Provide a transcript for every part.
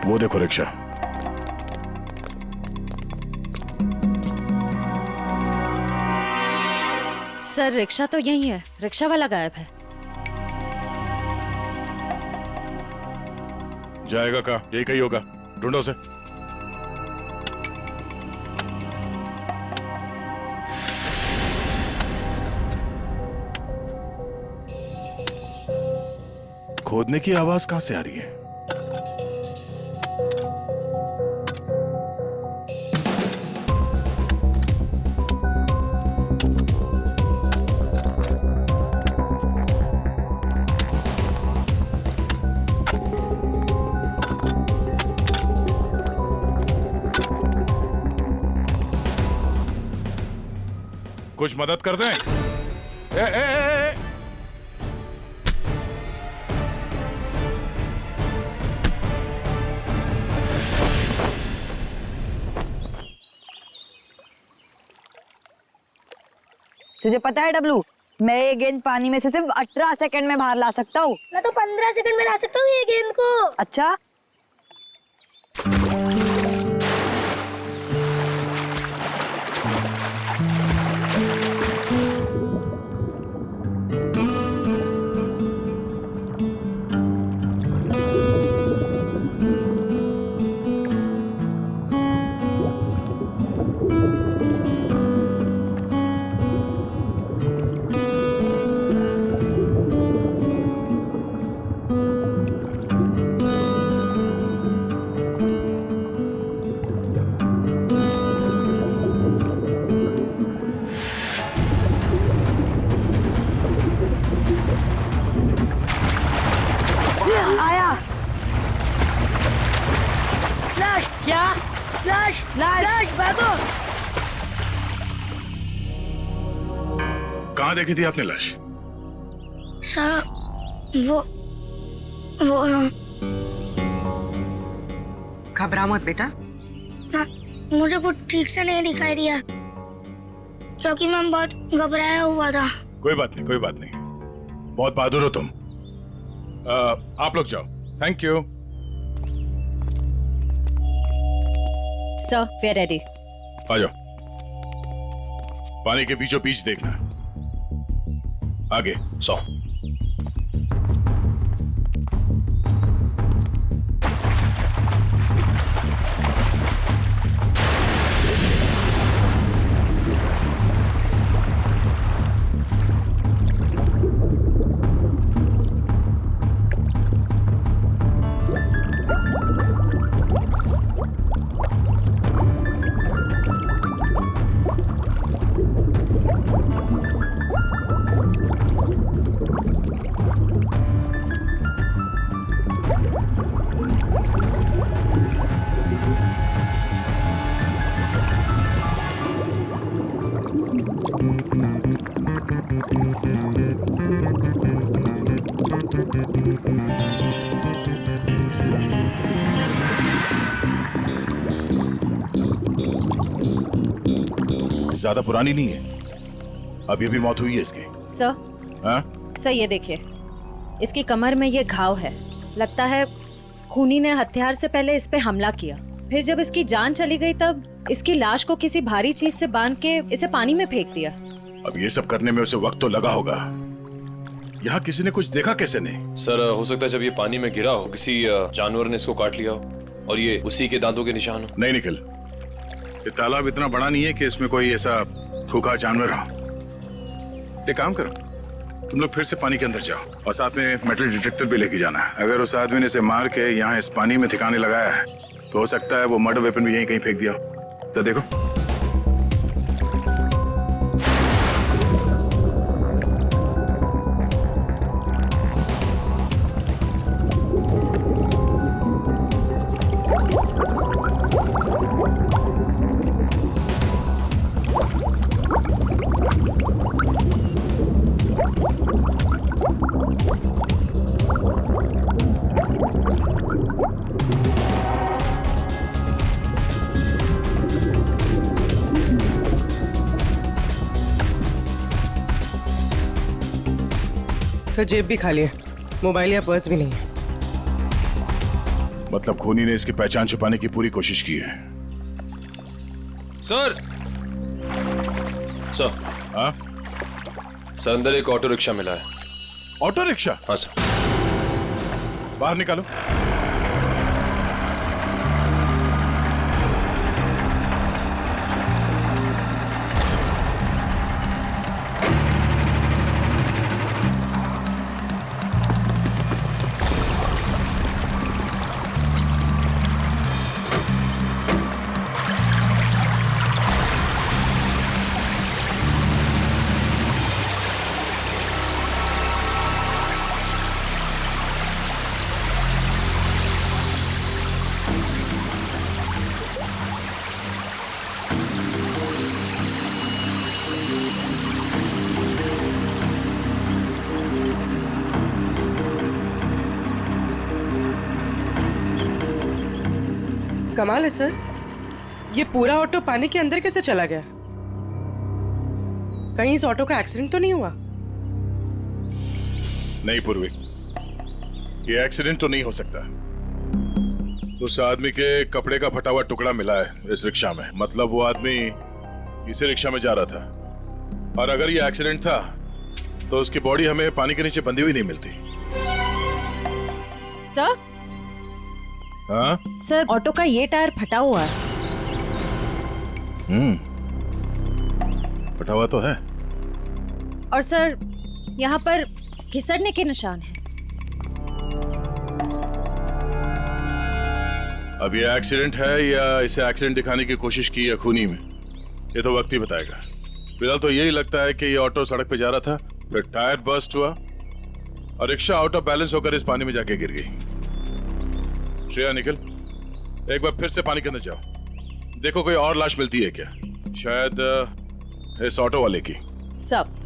वो देखो rickshaw. Sir rickshaw तो यही है, रिक्शा वाला गायब है। जाएगा कहाँ? यही कहीं होगा, ढूंढो उसे। खोदने की आवाज कहां से आ रही है? कुछ मदद कर दें? ए। तुझे पता है डब्लू, मैं ये गेंद पानी में से सिर्फ 18 सेकंड में बाहर ला सकता हूँ। मैं तो 15 सेकंड में ला सकता हूँ ये गेंद को। अच्छा, आया। फ्लैश क्या? Flash flash! फ्लैश भागो। कहां देखी थी आपने लाश? वो घबरा मत बेटा। ना, मुझे कुछ ठीक से नहीं दिखाई दिया क्योंकि मैं बहुत घबराया हुआ था। कोई बात नहीं, कोई बात नहीं। बहुत बहादुर हो तुम। आप लोग जाओ। Thank you. Sir we are ready. आ जाओ। पानी के बीचों बीच देखना। आगे 100। ज्यादा पुरानी नहीं है, अभी अभी मौत हुई है इसकी। सर हाँ? सर ये देखिए, इसकी कमर में ये घाव है। लगता है खूनी ने हथियार से पहले इस पे हमला किया, फिर जब इसकी जान चली गई तब इसकी लाश को किसी भारी चीज से बांध के इसे पानी में फेंक दिया। अब ये सब करने में उसे वक्त तो लगा होगा। यहाँ किसी ने कुछ देखा कैसे नहीं? सर हो सकता है जब ये पानी में गिरा हो किसी जानवर ने इसको काट लिया हो और ये उसी के दांतों के निशान हो। नहीं निखिल, ये तालाब इतना बड़ा नहीं है कि इसमें कोई ऐसा खूंखार जानवर हो। एक काम करो, तुम लोग फिर से पानी के अंदर जाओ और साथ में मेटल डिटेक्टर भी लेके जाना। अगर उस आदमी ने इसे मार के यहाँ इस पानी में ठिकाने लगाया है तो हो सकता है वो मर्डर वेपन भी यहीं कहीं फेंक दिया हो। तो देखो। सर जेब भी खाली है, मोबाइल या पर्स भी नहीं है। मतलब खूनी ने इसकी पहचान छुपाने की पूरी कोशिश की है। सर सर हाँ, सर अंदर एक ऑटो रिक्शा मिला है। Auto rickshaw? हाँ सर। बाहर निकालो। कमाल है सर, ये पूरा ऑटो पानी के अंदर कैसे चला गया? कहीं इस ऑटो का एक्सीडेंट तो नहीं हुआ? नहीं पूर्वी, ये एक्सीडेंट तो नहीं हो सकता। उस आदमी के कपड़े का फटा हुआ टुकड़ा मिला है इस रिक्शा में, मतलब वो आदमी इसी रिक्शा में जा रहा था। और अगर ये एक्सीडेंट था तो उसकी बॉडी हमें पानी के नीचे बंधी हुई नहीं मिलती। सर, हाँ? सर ऑटो का ये टायर फटा हुआ है। फटा हुआ तो है। और सर यहाँ पर घिसड़ने के निशान हैं। अब ये एक्सीडेंट है या इसे एक्सीडेंट दिखाने की कोशिश की है खूनी में, ये तो वक्त ही बताएगा। फिलहाल तो यही लगता है कि ये ऑटो सड़क पे जा रहा था, फिर टायर बर्स्ट हुआ और रिक्शा आउट ऑफ बैलेंस होकर इस पानी में जाके गिर गई। श्रेया निकल, एक बार फिर से पानी के अंदर जाओ, देखो कोई और लाश मिलती है क्या, शायद इस ऑटो वाले की। सब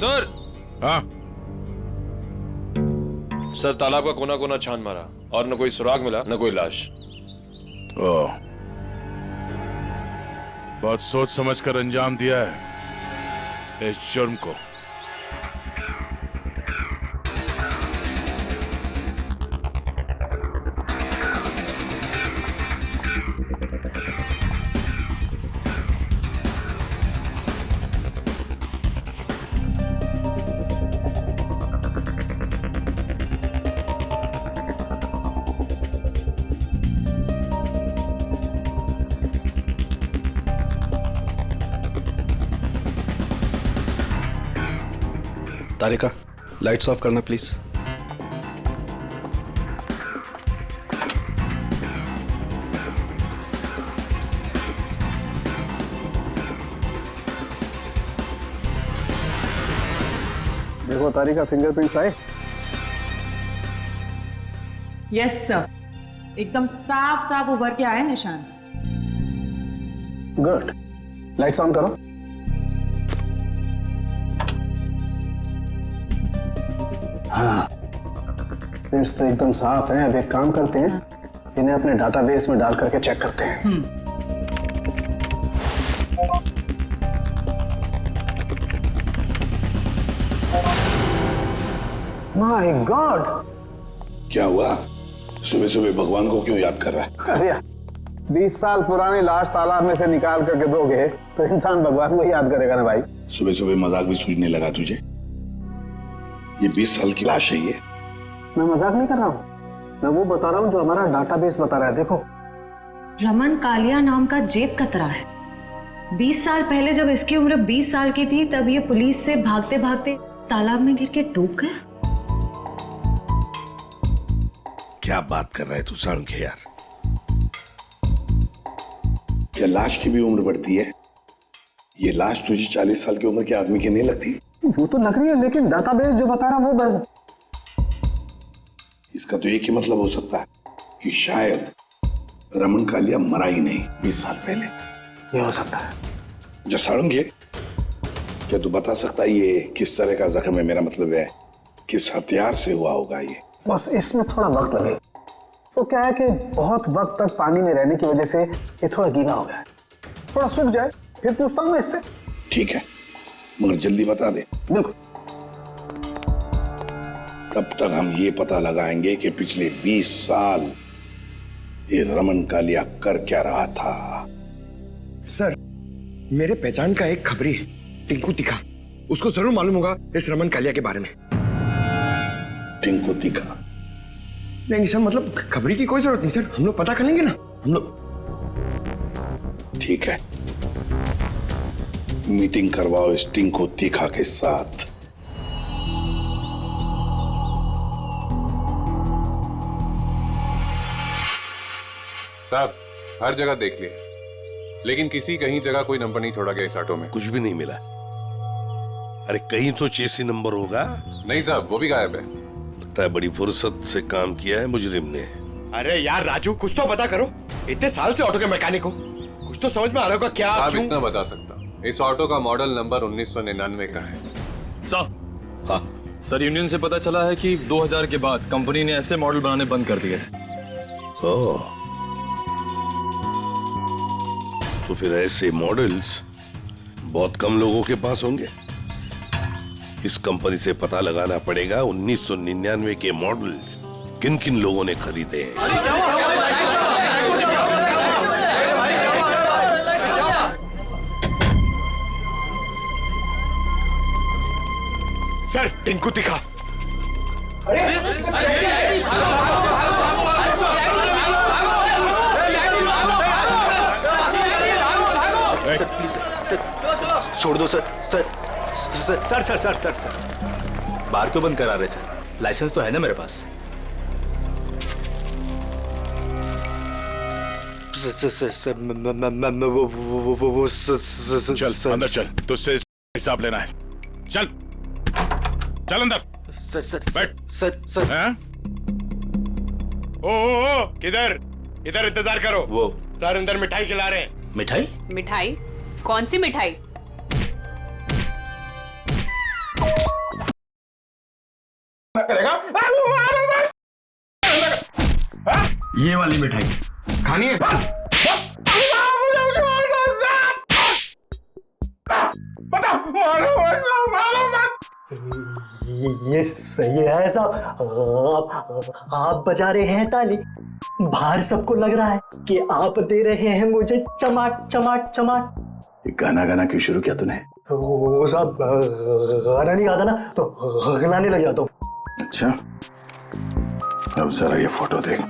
सर। हाँ, सर तालाब का कोना कोना छान मारा और न कोई सुराग मिला न कोई लाश। ओह, बहुत सोच समझ कर अंजाम दिया है इस जुर्म को। तारिका, लाइट्स ऑफ करना प्लीज। देखो तारिका, फिंगरप्रिंट्स आए। यस सर, एकदम साफ साफ उभर के आए निशान। गुड, लाइट्स ऑन करो। हाँ, प्रिंट्स तो एकदम साफ हैं। अब एक काम करते हैं, इन्हें अपने डाटाबेस में डाल करके चेक करते हैं। माय गॉड, क्या हुआ? सुबह सुबह भगवान को क्यों याद कर रहा है? अरे 20 साल पुरानी लाश तालाब में से निकाल करके दोगे तो इंसान भगवान को याद करेगा ना भाई। सुबह सुबह मजाक भी सूझने लगा तुझे? ये 20 साल की लाश है ये। मैं मजाक नहीं कर रहा हूँ, मैं वो बता रहा हूँ जो हमारा डाटाबेस बता रहा है। देखो, रमन कालिया नाम का जेब कतरा है। 20 साल पहले जब इसकी उम्र 20 साल की थी तब ये पुलिस से भागते भागते तालाब में गिर के डूब गए। क्या बात कर रहा है तू साळुंखे यार? क्या लाश की भी उम्र बढ़ती है? ये लाश तुझे 40 साल की उम्र के आदमी की नहीं लगती? वो तो लग रही है, लेकिन डाटाबेस जो बता रहा वो इसका तो एक ही मतलब हो सकता है कि शायद रमन कालिया मरा ही नहीं 20 साल पहले। ये हो सकता है। जो साळुंखे, क्या तू बता सकता है ये किस तरह का जख्म है? मेरा मतलब है किस हथियार से हुआ होगा ये? बस इसमें थोड़ा वक्त लगेगा। तो क्या है कि बहुत वक्त तक पानी में रहने की वजह से ये थोड़ा गीला हो गया है। थोड़ा सूख जाए फिर पूछता हूँ मैं इससे। ठीक है, मगर जल्दी बता दे। देखो, तब तक हम ये पता लगाएंगे कि पिछले 20 साल ये रमन कालिया कर क्या रहा था। सर, मेरे पहचान का एक खबरी है, टिंकू तिखा। उसको जरूर मालूम होगा इस रमन कालिया के बारे में। टिंकू तिखा? नहीं सर, मतलब खबरी की कोई जरूरत नहीं सर, हम लोग पता कर लेंगे ना हम लोग। ठीक है, मीटिंग करवाओ इस टिंकू तिखा के साथ। साहब, हर जगह देख लिए, लेकिन किसी कहीं जगह कोई नंबर नहीं छोड़ा गया इस ऑटो में। कुछ भी नहीं मिला। अरे कहीं तो चेसी नंबर होगा। नहीं साहब, वो भी गायब है। लगता है बड़ी फुर्सत से काम किया है मुजरिम ने। अरे यार राजू, कुछ तो पता करो। इतने साल से ऑटो के मैकेनिक हो, कुछ तो समझ में आ रहा होगा क्या? आप इतना बता सकता, इस ऑटो का मॉडल नंबर 1999 का है। सर, यूनियन से पता चला है कि 2000 के बाद कंपनी ने ऐसे मॉडल बनाने बंद कर दिए। तो फिर ऐसे मॉडल्स बहुत कम लोगों के पास होंगे। इस कंपनी से पता लगाना पड़ेगा 1999 के मॉडल किन किन लोगों ने खरीदे हैं। सर, टिंकू तिखा। छोड़ दो सर। सर बार क्यों बंद करा रहे सर? लाइसेंस तो है ना मेरे पास। चल अंदर चल, तुझसे हिसाब लेना है। चल चल अंदर। बैठ। सर। ओ, किधर? इधर इंतजार करो। वो सर अंदर मिठाई खिला रहे हैं। मिठाई? मिठाई? कौन सी मिठाई? ये वाली मिठाई खानी है? ये सही है साहब। आप बजा रहे हैं ताली, बाहर सबको लग रहा है कि आप दे रहे हैं मुझे चमाट चमाट चमाट। ये गाना गाना क्यों शुरू किया तूने? वो साहब गाना नहीं आता ना तो गाने लग जाता हूँ। अच्छा, अब जरा ये फोटो देख।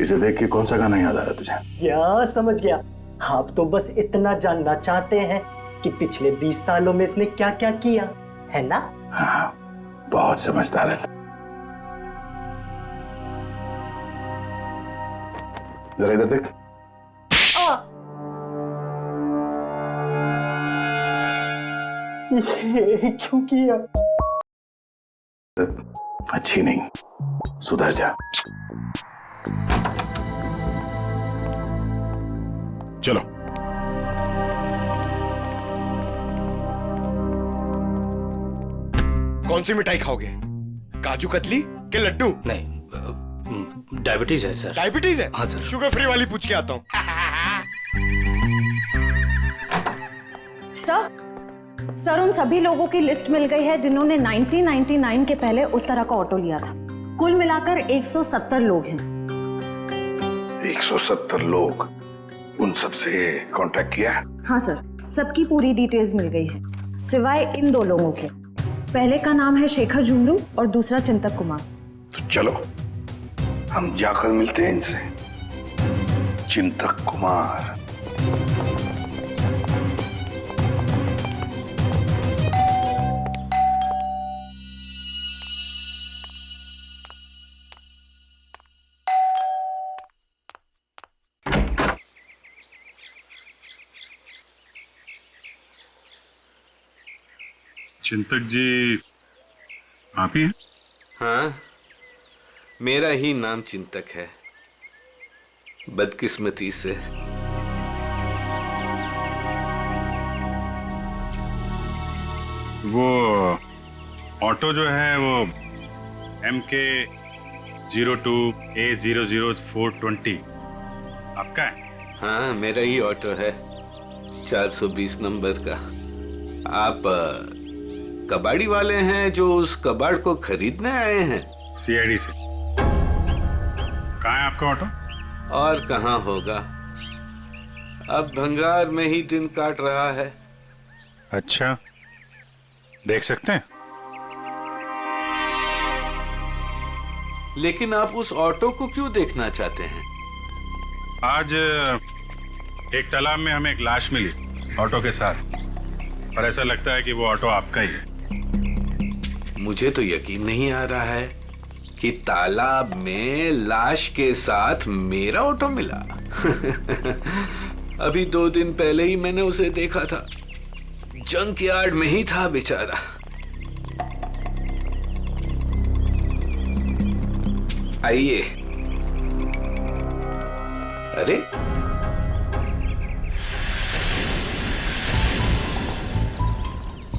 इसे देख के कौन सा गाना याद आ रहा तुझे? क्या समझ गया? आप तो बस इतना जानना चाहते हैं कि पिछले 20 सालों में इसने क्या क्या किया है ना? हाँ, बहुत समझदार है। जरा इधर देख। ये क्यों किया? अच्छी नहीं, सुधर जा। चलो। कौन सी मिठाई खाओगे? काजू कतली के लड्डू? नहीं, डायबिटीज है सर। डायबिटीज है? हाँ सर। शुगर फ्री वाली पूछ के आता हूँ। सर उन सभी लोगों की लिस्ट मिल गई है जिन्होंने 1999 के पहले उस तरह का ऑटो लिया था। कुल मिलाकर 170 लोग हैं। 170 लोग? उन सबसे कांटेक्ट किया? हाँ सर, सबकी पूरी डिटेल्स मिल गई है सिवाय इन 2 लोगों के। पहले का नाम है शेखर झुमरू और दूसरा चिंतक कुमार। तो चलो हम जाकर मिलते हैं इनसे। चिंतक कुमार। चिंतक जी आप ही हैं? हाँ, मेरा ही नाम चिंतक है, बदकिस्मती से। वो ऑटो जो है वो MK 02A00420 आपका है? हाँ, मेरा ही ऑटो है, 420 नंबर का। आप कबाड़ी वाले हैं जो उस कबाड़ को खरीदने आए हैं? CID से। कहाँ है आपका ऑटो? और कहाँ होगा, अब भंगार में ही दिन काट रहा है। अच्छा, देख सकते हैं? लेकिन आप उस ऑटो को क्यों देखना चाहते हैं? आज एक तालाब में हमें एक लाश मिली ऑटो के साथ, और ऐसा लगता है कि वो ऑटो आपका ही है। मुझे तो यकीन नहीं आ रहा है कि तालाब में लाश के साथ मेरा ऑटो मिला। अभी 2 दिन पहले ही मैंने उसे देखा था, जंक यार्ड में ही था बेचारा। आइए। अरे,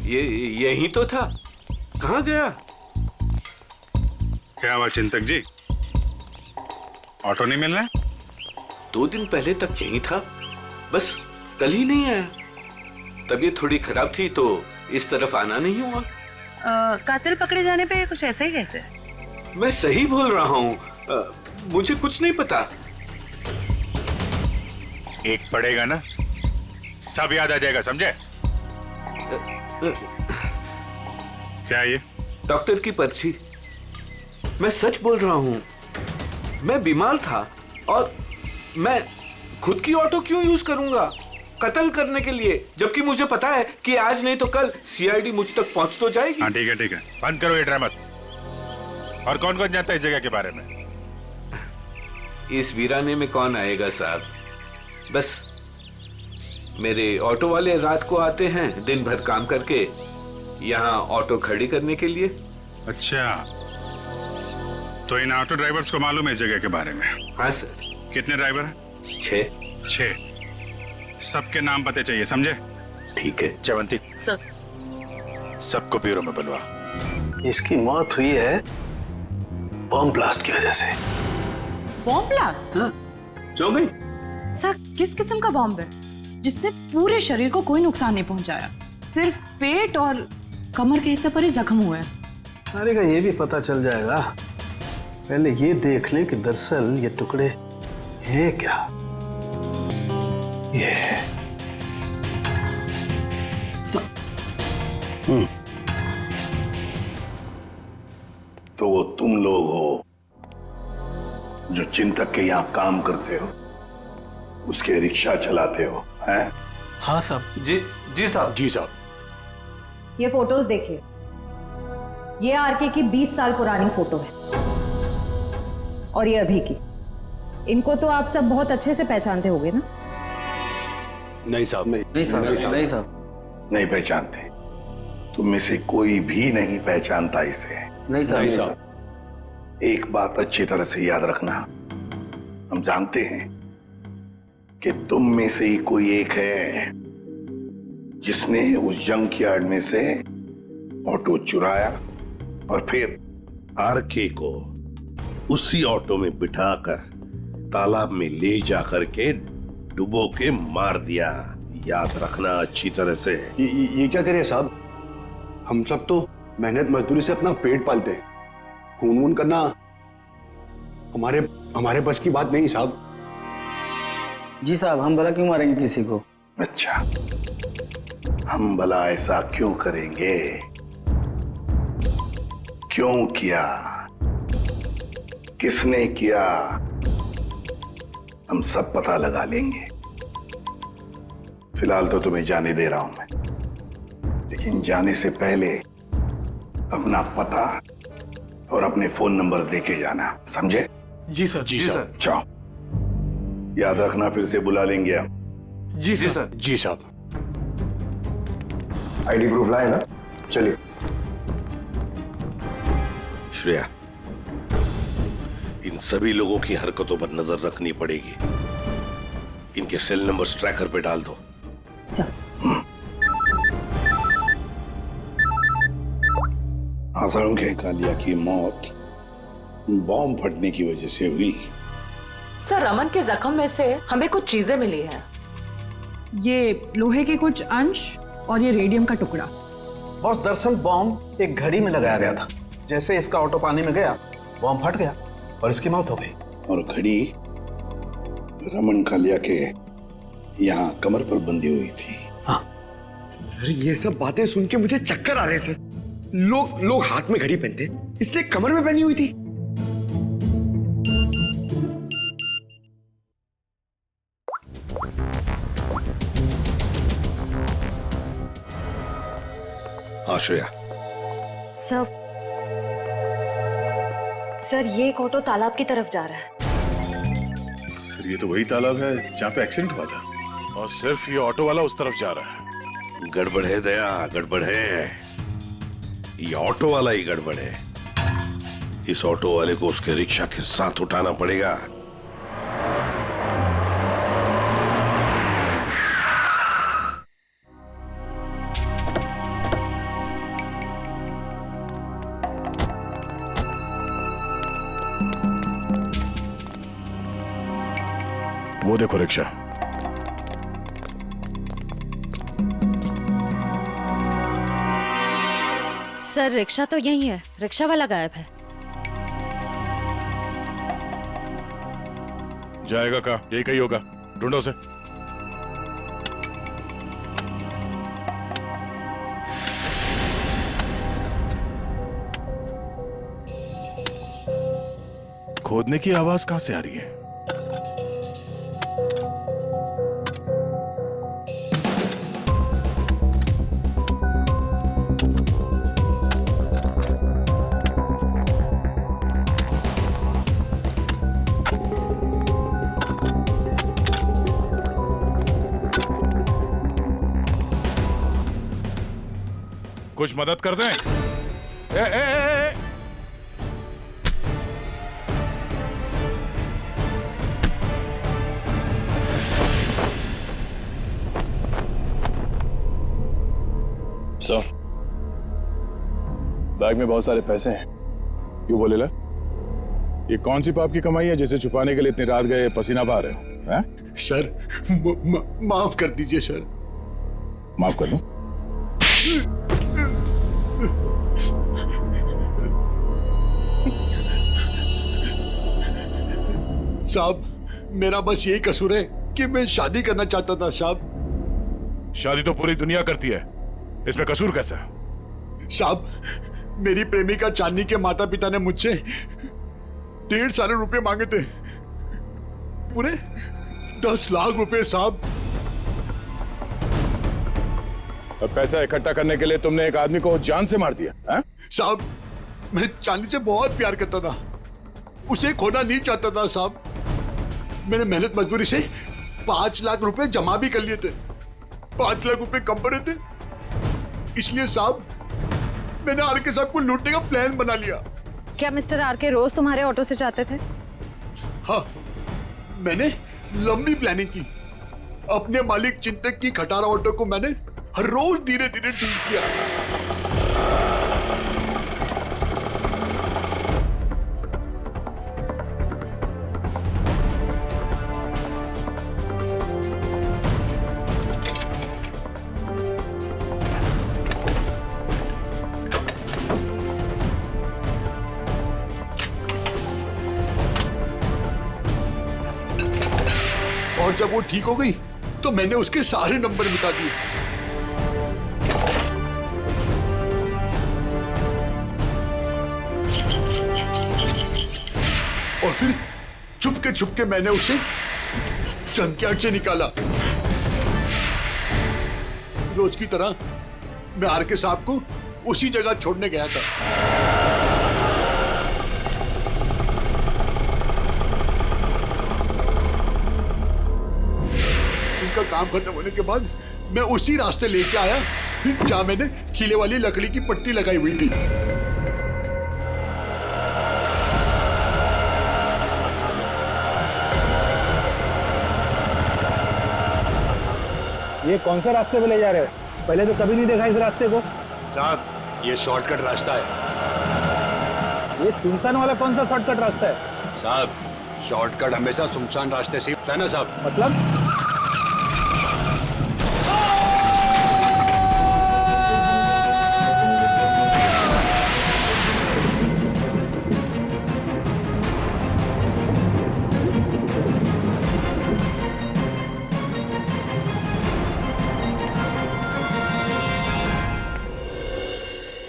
ये यही तो था, कहाँ गया? क्या हुआ चिंतक जी, ऑटो नहीं मिल रहा है? 2 दिन पहले तक यही था, बस कल ही नहीं आया। तबीयत थोड़ी खराब थी तो इस तरफ आना नहीं हुआ। कातिल पकड़े जाने पे कुछ ऐसा ही कहते हैं। मैं सही बोल रहा हूँ, मुझे कुछ नहीं पता। एक पड़ेगा ना, सब याद आ जाएगा, समझे? क्या ये? डॉक्टर की पर्ची। मैं सच बोल रहा हूँ, मैं बीमार था और मैं खुद की ऑटो क्यों यूज करूंगा कत्ल करने के लिए, जबकि मुझे पता है कि आज नहीं तो कल CID मुझ तक पहुंच तो जाएगी। हाँ ठीक है, बंद करो ये ड्रामा। और कौन कौन जानता है इस जगह के बारे में? इस वीराने में कौन आएगा साहब, बस मेरे ऑटो वाले रात को आते हैं दिन भर काम करके यहाँ ऑटो खड़ी करने के लिए। अच्छा, तो इन ऑटो ड्राइवर्स को मालूम है इस जगह के बारे में? हाँ सर। कितने ड्राइवर हैं? 6। सबके नाम पते चाहिए, समझे? ठीक है। चवंती सर, सबको ब्यूरो में बुलवा। इसकी मौत हुई है बॉम्ब ब्लास्ट की वजह से। Bomb blast? हाँ, जो गई। सर, किस किस्म का बॉम्ब है जिसने पूरे शरीर को कोई नुकसान नहीं पहुंचाया, सिर्फ पेट और कमर के हिस्से पर ही जख्म हुए हैं? अरे का ये भी पता चल जाएगा, पहले ये देख लें कि दरअसल ये टुकड़े हैं क्या। ये तो वो तुम लोग हो जो चिंतक के यहाँ काम करते हो, उसके रिक्शा चलाते हो, हैं? हाँ साहब। जी साहब। जी साहब। ये फोटोज देखिए, ये RK की 20 साल पुरानी फोटो है और ये अभी की। इनको तो आप सब बहुत अच्छे से पहचानते होंगे ना? नहीं साहब, नहीं साहब, नहीं पहचानते। तुम में से कोई भी नहीं पहचानता इसे। नहीं साहब। एक बात अच्छी तरह से याद रखना, हम जानते हैं कि तुम में से ही कोई एक है जिसने उस जंक यार्ड में से ऑटो चुराया और फिर RK को उसी ऑटो में बिठाकर तालाब में ले जाकर के डुबो के मार दिया। याद रखना अच्छी तरह से। ये क्या करें साहब, हम सब तो मेहनत मजदूरी से अपना पेट पालते हैं, खून वून करना हमारे बस की बात नहीं साहब। जी साहब, हम भला क्यों मारेंगे किसी को? अच्छा, हम भला ऐसा क्यों करेंगे? क्यों किया? किसने किया? हम सब पता लगा लेंगे। फिलहाल तो तुम्हें जाने दे रहा हूं मैं, लेकिन जाने से पहले अपना पता और अपने फोन नंबर देके जाना, समझे? जी सर। जी सर। जाओ, याद रखना फिर से बुला लेंगे हम। जी सर। जी साहब। आईडी प्रूफ लाए ना? चलिए। श्रेया, इन सभी लोगों की हरकतों पर नजर रखनी पड़ेगी। इनके सेल नंबर्स ट्रैकर पे डाल दो। सर। आसाराम के कालिया की मौत बॉम्ब फटने की वजह से हुई। सर, रमन के जख्म में से हमें कुछ चीजें मिली हैं। ये लोहे के कुछ अंश और ये रेडियम का टुकड़ा। बॉस, दरअसल बॉम्ब एक घड़ी में लगाया गया था। जैसे इसका ऑटो पानी में गया, बॉम्ब फट गया और इसकी मौत हो गई। और घड़ी रमन कालिया के यहाँ कमर पर बंधी हुई थी। हाँ सर, ये सब बातें सुन के मुझे चक्कर आ रहे हैं सर। लोग हाथ में घड़ी पहनते, इसलिए कमर में पहनी हुई थी। श्रेया। सर ये एक ऑटो तालाब की तरफ जा रहा है। सर ये तो वही तालाब है जहाँ पे एक्सीडेंट हुआ था, और सिर्फ ये ऑटो वाला उस तरफ जा रहा है। गड़बड़ है दया, गड़बड़ है। ये ऑटो वाला ही गड़बड़ है। इस ऑटो वाले को उसके रिक्शा के साथ उठाना पड़ेगा। वो देखो रिक्शा। सर रिक्शा तो यही है, रिक्शा वाला गायब है। जाएगा कहाँ? यही कहीं होगा, ढूंढो उसे। खोदने की आवाज कहां से आ रही है? कुछ मदद कर दें? ए। सर, बैग में बहुत सारे पैसे हैं। क्यों बोले ला? ये कौन सी पाप की कमाई है जिसे छुपाने के लिए इतनी रात गए पसीना बहा रहे हो? हैं? सर माफ कर दीजिए सर। माफ कर दो। साहब, मेरा बस यही कसूर है कि मैं शादी करना चाहता था साहब। शादी तो पूरी दुनिया करती है, इसमें कसूर कैसा? साहब, मेरी प्रेमिका चांदनी के माता पिता ने मुझसे 1.5 साल रुपए मांगे थे, पूरे 10 लाख रुपए साहब। अब पैसा इकट्ठा करने के लिए तुमने एक आदमी को जान से मार दिया? साहब, मैं चांदनी से बहुत प्यार करता था, उसे खोना नहीं चाहता था साहब। मैंने मेहनत मजदूरी से 5 लाख रुपए जमा भी कर लिए थे। 5 लाख रुपए कम पड़े थे, इसलिए साहब मैंने आरके साहब को लूटने का प्लान बना लिया। क्या मिस्टर आरके रोज तुम्हारे ऑटो से जाते थे? हाँ, मैंने लंबी प्लानिंग की। अपने मालिक चिंतक की खटारा ऑटो को मैंने हर रोज धीरे धीरे ठीक किया। और जब वो ठीक हो गई तो मैंने उसके सारे नंबर मिटा दिए। और फिर छुपके मैंने उसे जंकयार्ड से निकाला। रोज की तरह मैं आरके साहब को उसी जगह छोड़ने गया था। उनका काम खत्म होने के बाद मैं उसी रास्ते लेके आया जहां मैंने खीले वाली लकड़ी की पट्टी लगाई हुई थी। ये कौन से रास्ते पे ले जा रहे हो? पहले तो कभी नहीं देखा इस रास्ते को। साहब, ये शॉर्टकट रास्ता है। ये सुनसान वाला कौन सा शॉर्टकट रास्ता है? साहब, शॉर्टकट हमेशा सुनसान रास्ते से होता है ना साहब। मतलब?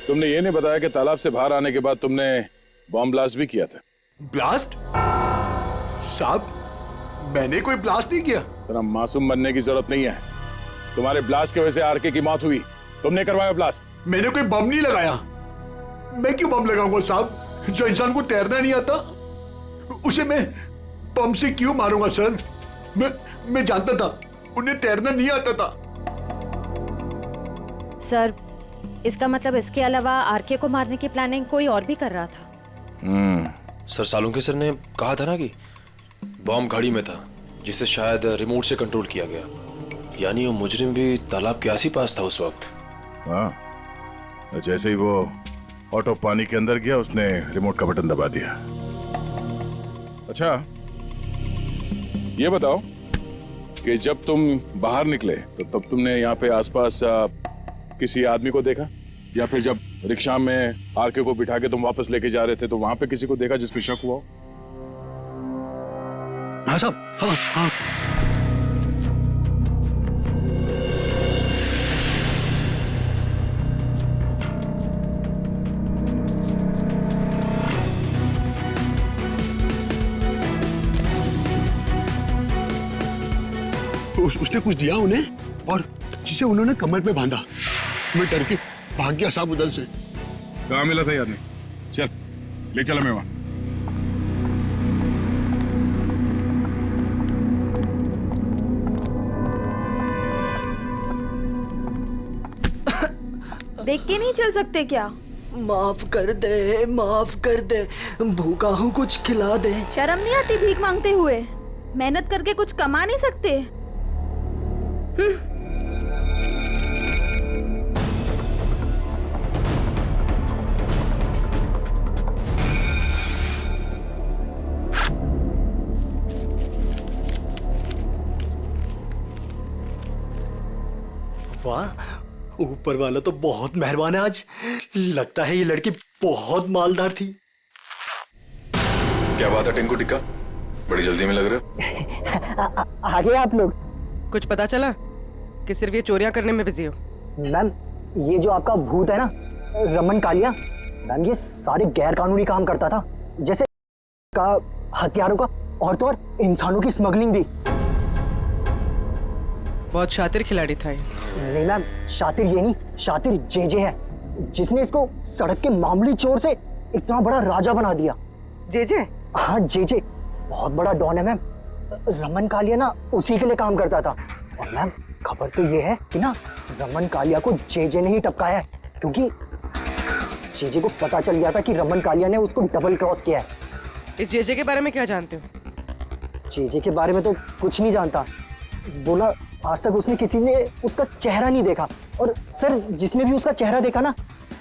तुमने ये नहीं बताया कि तालाब से बाहर आने के बाद तुमने बॉम्ब ब्लास्ट भी किया था। ब्लास्ट? साहब, मैंने कोई ब्लास्ट नहीं किया। तेरा मासूम बनने की जरूरत नहीं है। तुम्हारे ब्लास्ट की वजह से आरके की मौत हुई। तुमने करवाया ब्लास्ट। मैंने कोई बम नहीं लगाया। मैं क्यों बम लगाऊंगा साहब? जो इंसान को तैरना नहीं आता उसे मैं बम से क्यों मारूंगा सर? मैं जानता था उन्हें तैरना नहीं आता था। सर, इसका मतलब इसके अलावा आरके को मारने की प्लानिंग कोई और भी कर रहा था। सर, सालुंके सर ने कहा था ना कि बॉम्ब गाड़ी में था जिसे शायद रिमोट से कंट्रोल किया गया। यानी वो मुजरिम भी तालाब के आस ही पास था उस वक्त। हाँ, जैसे ही वो ऑटो पानी के अंदर गया उसने रिमोट का बटन दबा दिया। अच्छा, ये बताओ कि जब तुम बाहर निकले तो तब तुमने यहाँ पे आसपास किसी आदमी को देखा, या फिर जब रिक्शा में आरके को बिठा के तुम वापस लेके जा रहे थे तो वहां पे किसी को देखा जिस पे शक हुआ हो? हाँ साहब, हाँ हाँ। उसने कुछ दिया उन्हें और जिसे उन्होंने कमर पे बांधा। मैं डर के भाग गया साहब उधर से। कहाँ मिला था ये आदमी? चल, ले चला मैं वहां। देख के नहीं चल सकते क्या? माफ कर दे, माफ कर दे, भूखा हूँ, कुछ खिला दे। शर्म नहीं आती भीख मांगते हुए? मेहनत करके कुछ कमा नहीं सकते? वाह, ऊपर वाला तो बहुत मेहरबान है आज। लगता है ये लड़की बहुत मालदार थी। क्या बात है टिंकू टिक्का, बड़ी जल्दी में लग रहे हो। आगे आप लोग। कुछ पता चला कि सिर्फ ये चोरियां करने में बिजी हो? मैम, ये जो आपका भूत है ना, रमन कालिया, मैम ये सारे गैर कानूनी काम करता था, जैसे का हथियारों का और तो और इंसानों की स्मगलिंग भी। बहुत शातिर खिलाड़ी था ये। नहीं मैम, शातिर ये नहीं, शातिर जेजे है, जिसने इसको सड़क के मामूली चोर से इतना बड़ा राजा बना दिया। जेजे? हाँ जेजे, बहुत बड़ा डॉन है मैम। रमन कालिया ना उसी के लिए काम करता था। और मैम खबर तो ये है कि ना रमन कालिया को जेजे ने ही टपकाया है, क्योंकि जेजे को पता चल गया था कि रमन कालिया ने उसको डबल क्रॉस किया है। इस जेजे के बारे में क्या जानते हो? जेजे के बारे में तो कुछ नहीं जानता। बोला आज तक उसने किसी ने उसका चेहरा नहीं देखा, और सर जिसने भी उसका चेहरा देखा ना,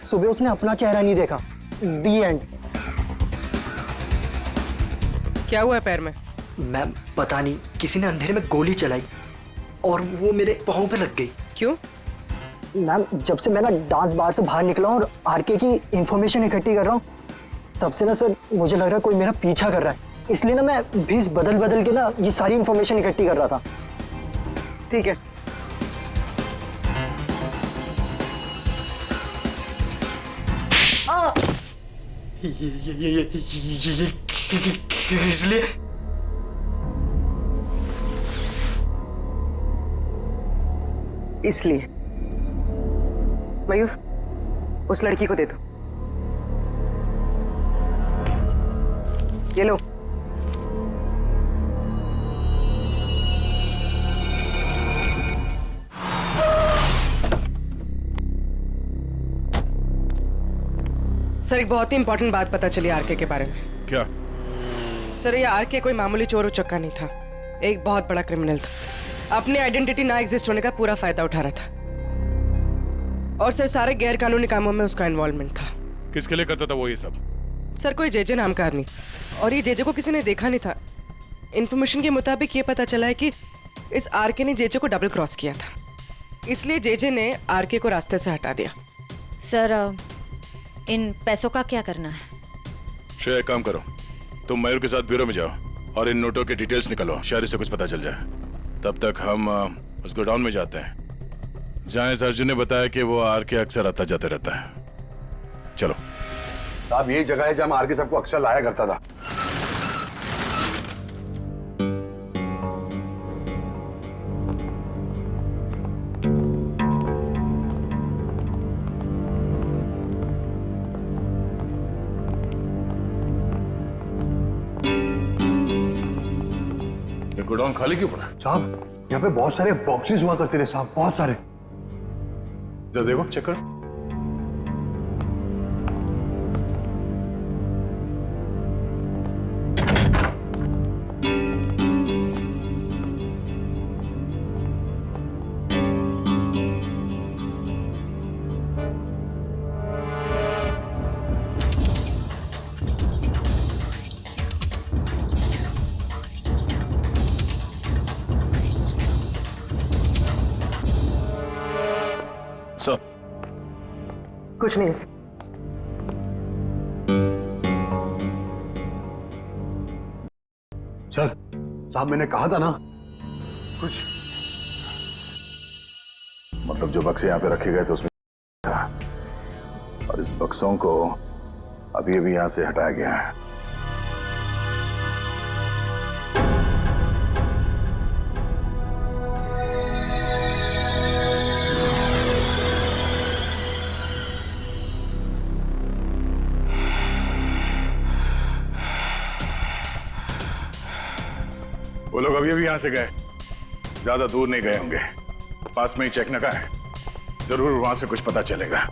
सुबह उसने अपना चेहरा नहीं देखा। दी एंड। क्या हुआ है पैर में? मैम पता नहीं, किसी ने अंधेरे में गोली चलाई और वो मेरे पाँव पे लग गई। क्यों? मैम जब से मैं ना डांस बार से बाहर निकला और आरके की इंफॉर्मेशन इकट्ठी कर रहा हूँ, तब से ना सर मुझे लग रहा है कोई मेरा पीछा कर रहा है। इसलिए ना मैं भेस बदल बदल के ना ये सारी इंफॉर्मेशन इकट्ठी कर रहा था। ठीक है। इसलिए इसलिए। मयूर, उस लड़की को दे दो। ये लो। सर, एक बहुत ही इंपॉर्टेंट बात पता चली आरके के बारे में। क्या? सर, ये आरके कोई मामूली चोर उचक्का नहीं था, एक बहुत बड़ा क्रिमिनल था। अपनी आइडेंटिटी ना एग्जिस्ट होने का पूरा फायदा उठा रहा था। और सर, सारे गैर कानूनी कामों में उसका इन्वॉल्वमेंट था। किसके लिए करता था वो ये सब? सर, कोई जेजे नाम का आदमी, और ये जेजे को किसी ने देखा नहीं था। इन्फॉर्मेशन के मुताबिक ये पता चला है कि इस आरके ने जेजे को डबल क्रॉस किया था, इसलिए जेजे ने आरके को रास्ते से हटा दिया। सर, इन पैसों का क्या करना है? श्रेया, एक काम करो, तुम मयूर के साथ ब्यूरो में जाओ और इन नोटों के डिटेल्स निकलो, शायद से कुछ पता चल जाए। तब तक हम उस गोडाउन में जाते हैं जहाँ इस अर्जुन ने बताया कि वो आर के अक्सर आता जाते रहता है। चलो साहब, यही जगह है जहाँ आर के सबको अक्सर लाया करता था। गोडाउन खाली क्यों पड़ा? साहब, यहाँ पे बहुत सारे बॉक्सेस हुआ करते थे साहब, बहुत सारे। जरा देखो, चेक करो। सर, कुछ नहीं। सर, साहब मैंने कहा था ना कुछ। मतलब जो बक्से यहाँ पे रखे गए थे उसमें था, और इस बक्सों को अभी अभी यहाँ से हटाया गया है। वो लोग अभी अभी यहां से गए, ज्यादा दूर नहीं गए होंगे, पास में ही चेक नका है, जरूर वहां से कुछ पता चलेगा।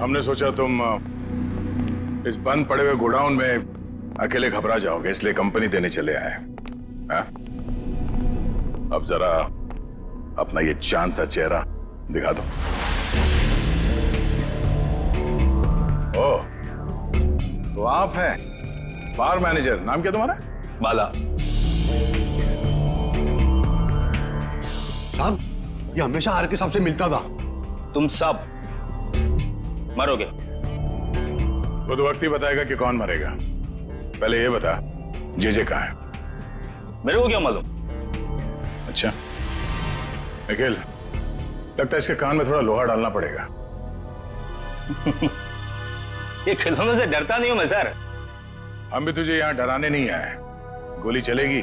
हमने सोचा तुम इस बंद पड़े हुए गोडाउन में अकेले घबरा जाओगे, इसलिए कंपनी देने चले आए। हाँ? अब जरा अपना ये चांद सा चेहरा दिखा दो। ओह, तो आप हैं बार मैनेजर, नाम क्या तुम्हारा? बाला। साहब, ये हमेशा आर के साहब से मिलता था। तुम सब मरोगे। वो तो वक्त ही बताएगा कि कौन मरेगा। पहले ये बता, जेजे कहाँ है? मेरे को क्या मालूम? अच्छा निखिल, लगता है इसके कान में थोड़ा लोहा डालना पड़ेगा। ये खिलौनों से डरता नहीं हूं मैं सर। हम भी तुझे यहाँ डराने नहीं आए। गोली चलेगी,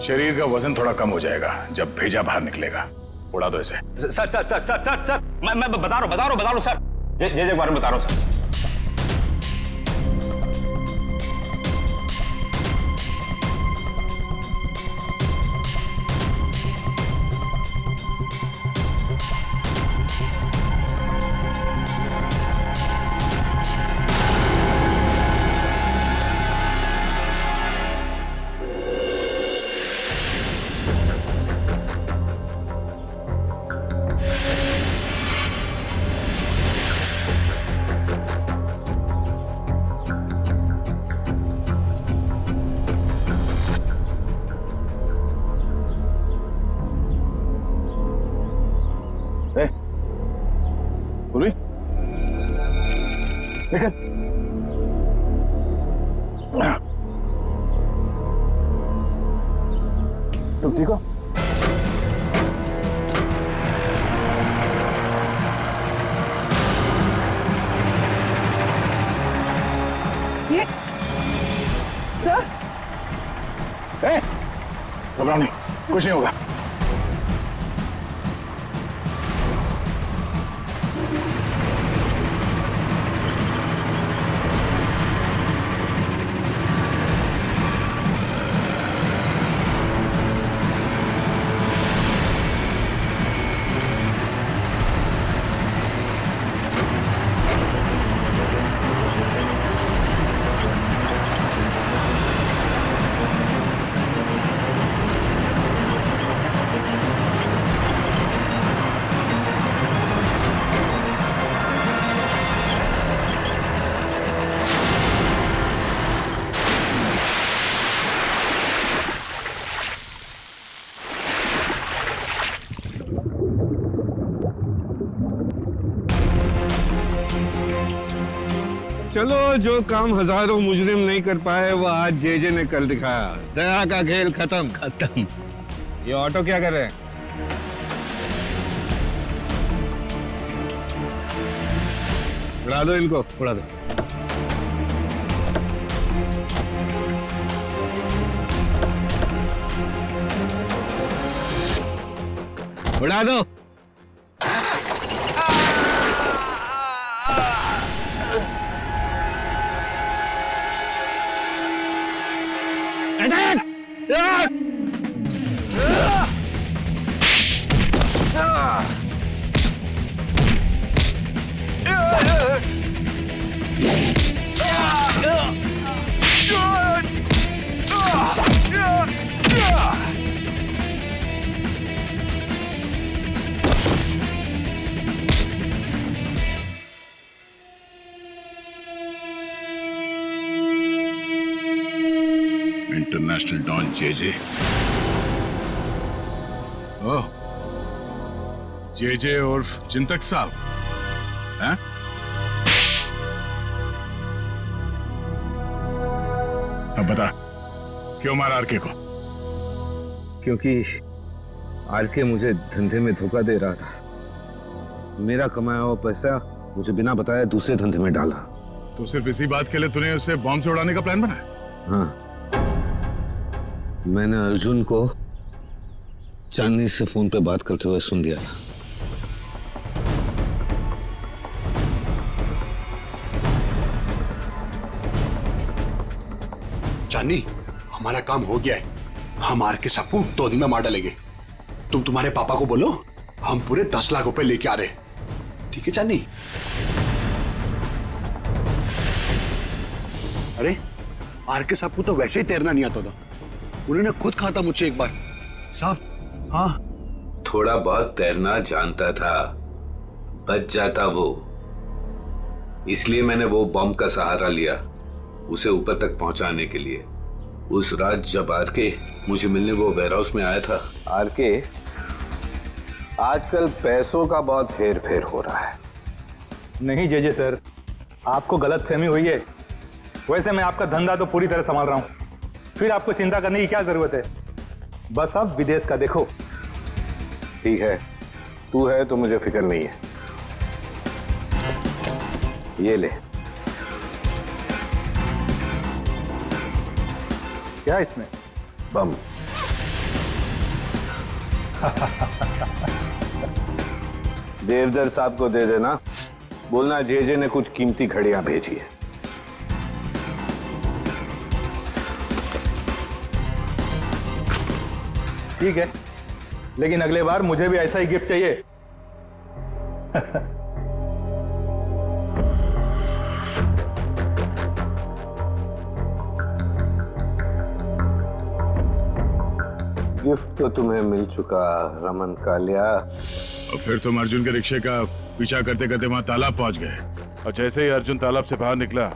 शरीर का वजन थोड़ा कम हो जाएगा, जब भेजा बाहर निकलेगा। उड़ा दो इसे। Sir sir sir sir sir sir मैं बता रहा हूँ सर, जे के बारे में बता रहा हूँ सर। निकल। तुम ठीक हो? ये सर, घबराओ नहीं, कुछ नहीं होगा। चलो, जो काम हजारों मुजरिम नहीं कर पाए वो आज जेजे ने कर दिखाया। दया का खेल खत्म। ये ऑटो क्या कर रहे हैं? उड़ा दो इनको, उड़ा दो। उड़ा दो। International don JJ. Oh, JJ उर्फ चिंतक साहब हैं? अब बता, क्यों मारा आरके को? क्योंकि आरके मुझे धंधे में धोखा दे रहा था। मेरा कमाया हुआ पैसा मुझे बिना बताए दूसरे धंधे में डाला। तो सिर्फ इसी बात के लिए तूने उसे बॉम्ब से उड़ाने का प्लान बनाया? हाँ, मैंने अर्जुन को चांदनी से फोन पे बात करते हुए सुन लिया था। चांदनी, हमारा काम हो गया है। हम आर के सबको 2 दिन में मार डालेंगे। तुम तुम्हारे पापा को बोलो हम पूरे 10 लाख रुपए लेके आ रहे हैं। ठीक है चांदनी? अरे आर के साहब को तो वैसे ही तैरना नहीं आता था। उन्होंने खुद कहा था मुझे एक बार, साहब हाँ थोड़ा बहुत तैरना जानता था, बच जाता वो। इसलिए मैंने वो बॉम्ब का सहारा लिया उसे ऊपर तक पहुंचाने के लिए। उस रात जब आरके मुझे मिलने वो वेयरहाउस में आया था। आरके, आजकल पैसों का बहुत हेर फेर हो रहा है। नहीं जेजे सर, आपको गलतफहमी हुई है। वैसे मैं आपका धंधा तो पूरी तरह संभाल रहा हूं, फिर आपको चिंता करने की क्या जरूरत है? बस आप विदेश का देखो। ठीक है, तू है तो मुझे फिक्र नहीं है। ये ले। क्या इसमें? बम। देवदर साहब को दे देना, बोलना जेजे ने कुछ कीमती घड़ियां भेजी है। ठीक है, लेकिन अगले बार मुझे भी ऐसा ही गिफ्ट चाहिए। गिफ्ट तो तुम्हें मिल चुका रमन कालिया। और फिर तुम अर्जुन के रिक्शे का पीछा करते करते वहां तालाब पहुंच गए, और जैसे ही अर्जुन तालाब से बाहर निकला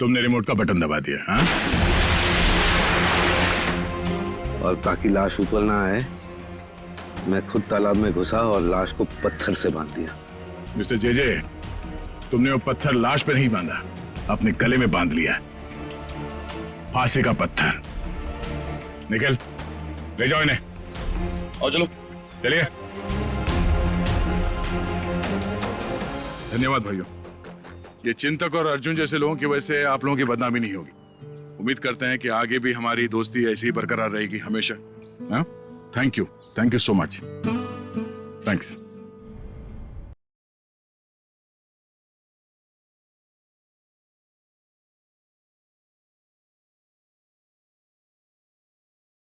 तुमने रिमोट का बटन दबा दिया। हाँ? और ताकि लाश ऊपर ना आए मैं खुद तालाब में घुसा और लाश को पत्थर से बांध दिया। मिस्टर जेजे, तुमने वो पत्थर लाश पे नहीं बांधा, अपने गले में बांध लिया। फांसी का पत्थर। निकल, ले जाओ इन्हें। और चलो, चलिए। धन्यवाद भाइयों। ये चिंतक और अर्जुन जैसे लोगों की वजह से आप लोगों की बदनामी नहीं होगी। उम्मीद करते हैं कि आगे भी हमारी दोस्ती ऐसी ही बरकरार रहेगी हमेशा। Thank you so much. Thanks.